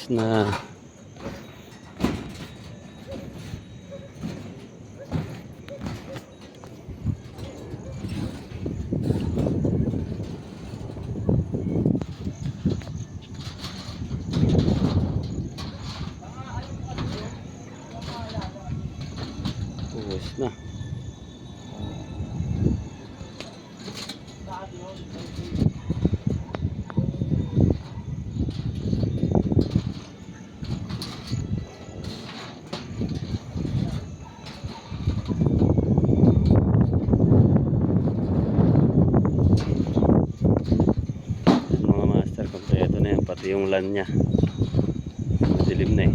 na. Buwas na. Mga master, kompleto na yan, pati yung LAN nya. Madilim na eh.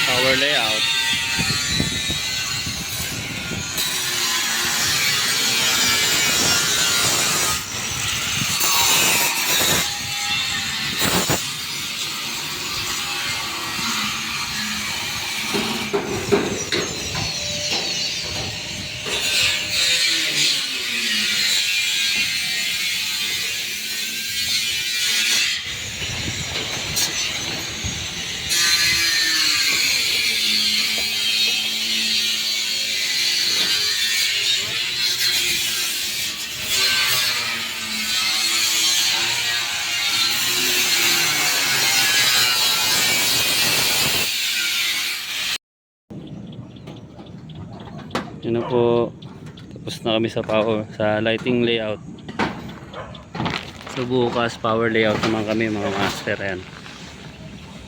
Power layout. Yun na po, tapos na kami sa lighting layout. So bukas power layout naman kami mga master. Yan.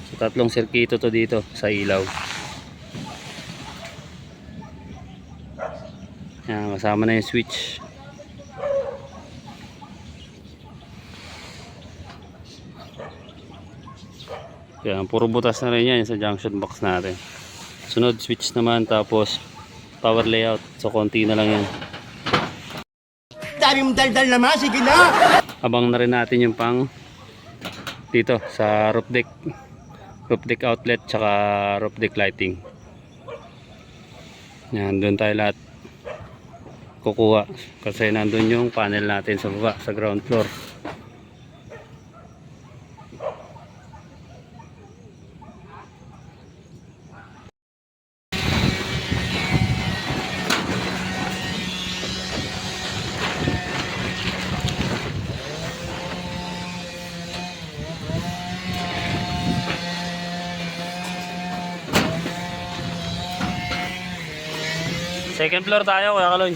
So tatlong sirkito to dito sa ilaw. Yan, kasama na yung switch. Yan, puro butas na rin yan sa junction box natin. Sunod switch naman, tapos power layout. So konti na lang yan. Dami mong daldal naman, sige na! Abang na rin natin yung pang dito sa roof deck outlet tsaka roof deck lighting. Yan, doon tayo lahat kukuha kasi nandun yung panel natin sa baba, sa ground floor. Second floor tayo, Kuya Kaloy.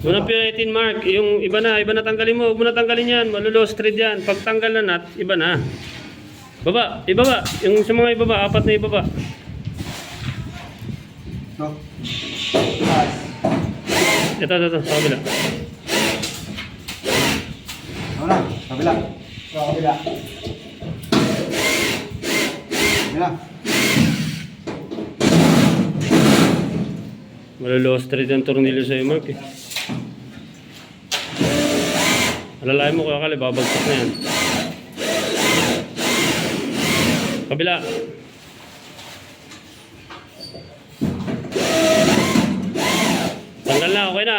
Doon ang pinatin mark, yung iba na tanggalin mo, huwag mo na tanggalin yan, malulos thread yan. Pag tanggal na nut, iba na. Baba, ibaba, yung sa mga ibaba, apat na ibaba. Ito, sa kabila. Ano na? Kabila. Kabila. Kabila. Malulos thread ang tornilyo sa'yo, Mark eh. Alalayan mo Kuya Kale, babagsak na yan. Kabila. Tanggal na, okay na.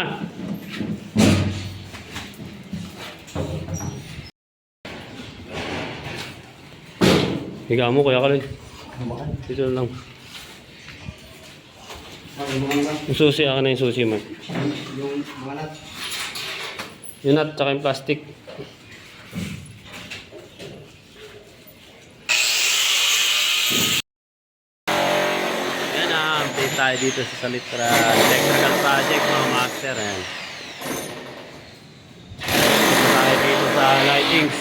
Higa mo Kuya Kale. Dito lang. Yung susi, akin na yung susi mo. Yung mga nut. Yung nut, tsaka yung plastic. Yan na, update tayo dito sa Salitra Electrical Project mga master. Yan. Tayo dito sa lightings.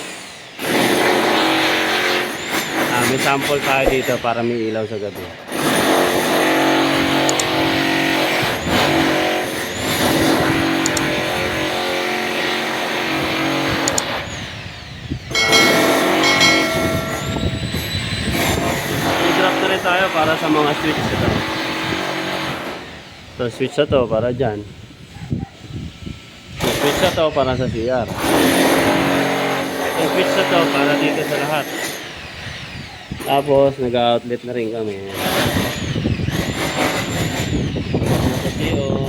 May sample tayo dito para may ilaw sa gabi. I-drop na rin tayo para sa mga switch ito. So switch na to para dyan. So, switch na to para sa CR. So switch na to para dito sa lahat. Tapos nag-outlet na rin kami. Sa CO.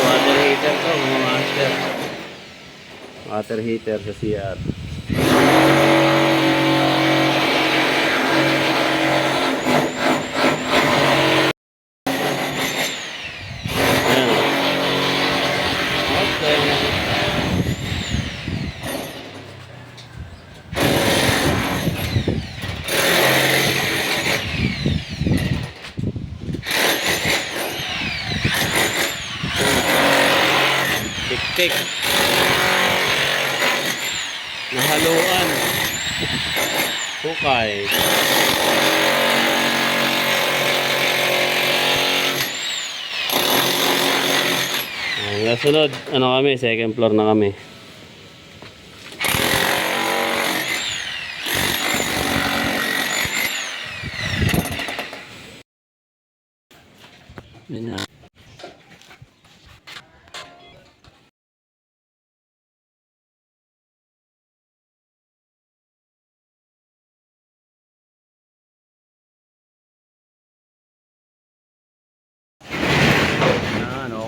Water heater to mga master. Water heater sa CR. Tik-tik. Nahaluan. Hukay. Sunod, ano kami, second floor na kami. Yun na.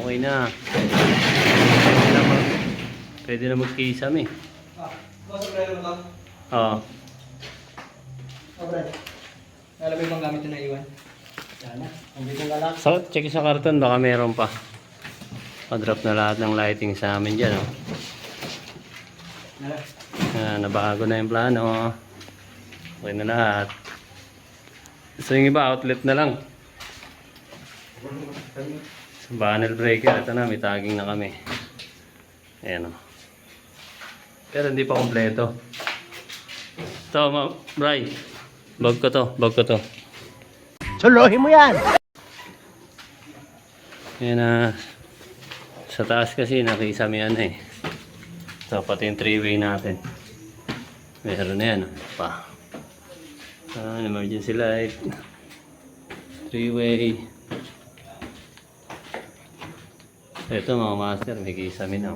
Okay na. Pwede na mag-kisame. Sobrero mo to? Oo. Sobrero. Alam mo yung mga gamit na iwan? Sana. Kung dito nga lang. So, check sa karton, baka meron pa. Pa-drop na lahat ng lighting sa amin dyan. Oh. Nabago na yung plano. Okay na lahat. So yung iba, outlet na lang. Panel breaker, ito na, may tagging na kami. Ayan o. Pero hindi pa kompleto. Ito, Bray. Bag ko to. Solohin mo yan! Ayan na. Sa taas kasi, nakisami yan eh. Ito, pati yung 3-way natin. Meron na yan. Pa. Emergency light. 3-way. Ito mga master, may kisame na.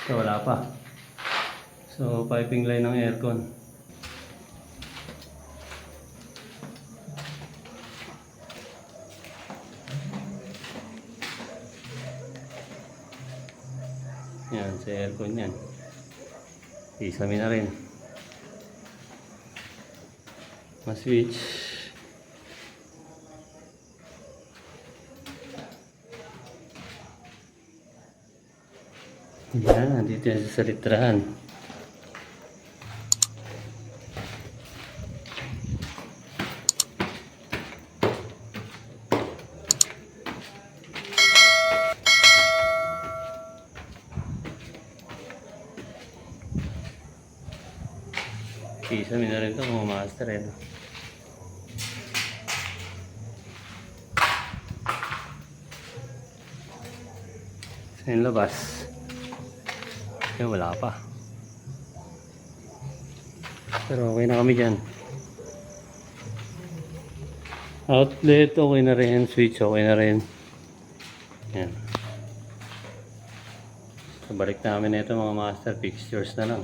Ito wala pa. So piping line ng aircon. Yan, sa aircon yan. Kisame na rin. Switch. Yan, dito yan sa litrahan. Kisame na rin ito mga master eh. Sa yung labas. Kaya wala pa. Pero okay na kami dyan. Outlet, okay na rin. Switch, okay na rin. Yan. So, balik namin na ito mga master fixtures na lang.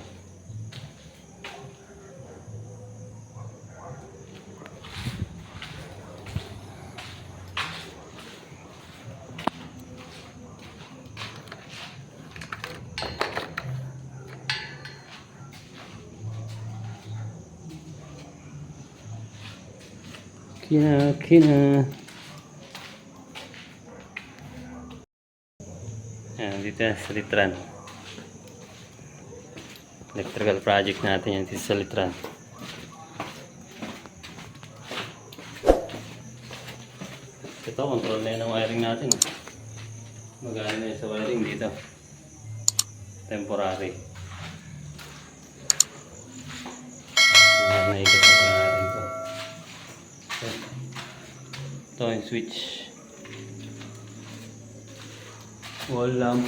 Kina. Yan, dito na sa Litran. Electrical project natin yan dito sa Litran. Ito, control na yun ang wiring natin. Magana na yun sa wiring dito. Temporary. Naikot na pa natin ito. Ito yung switch. Wall lamp.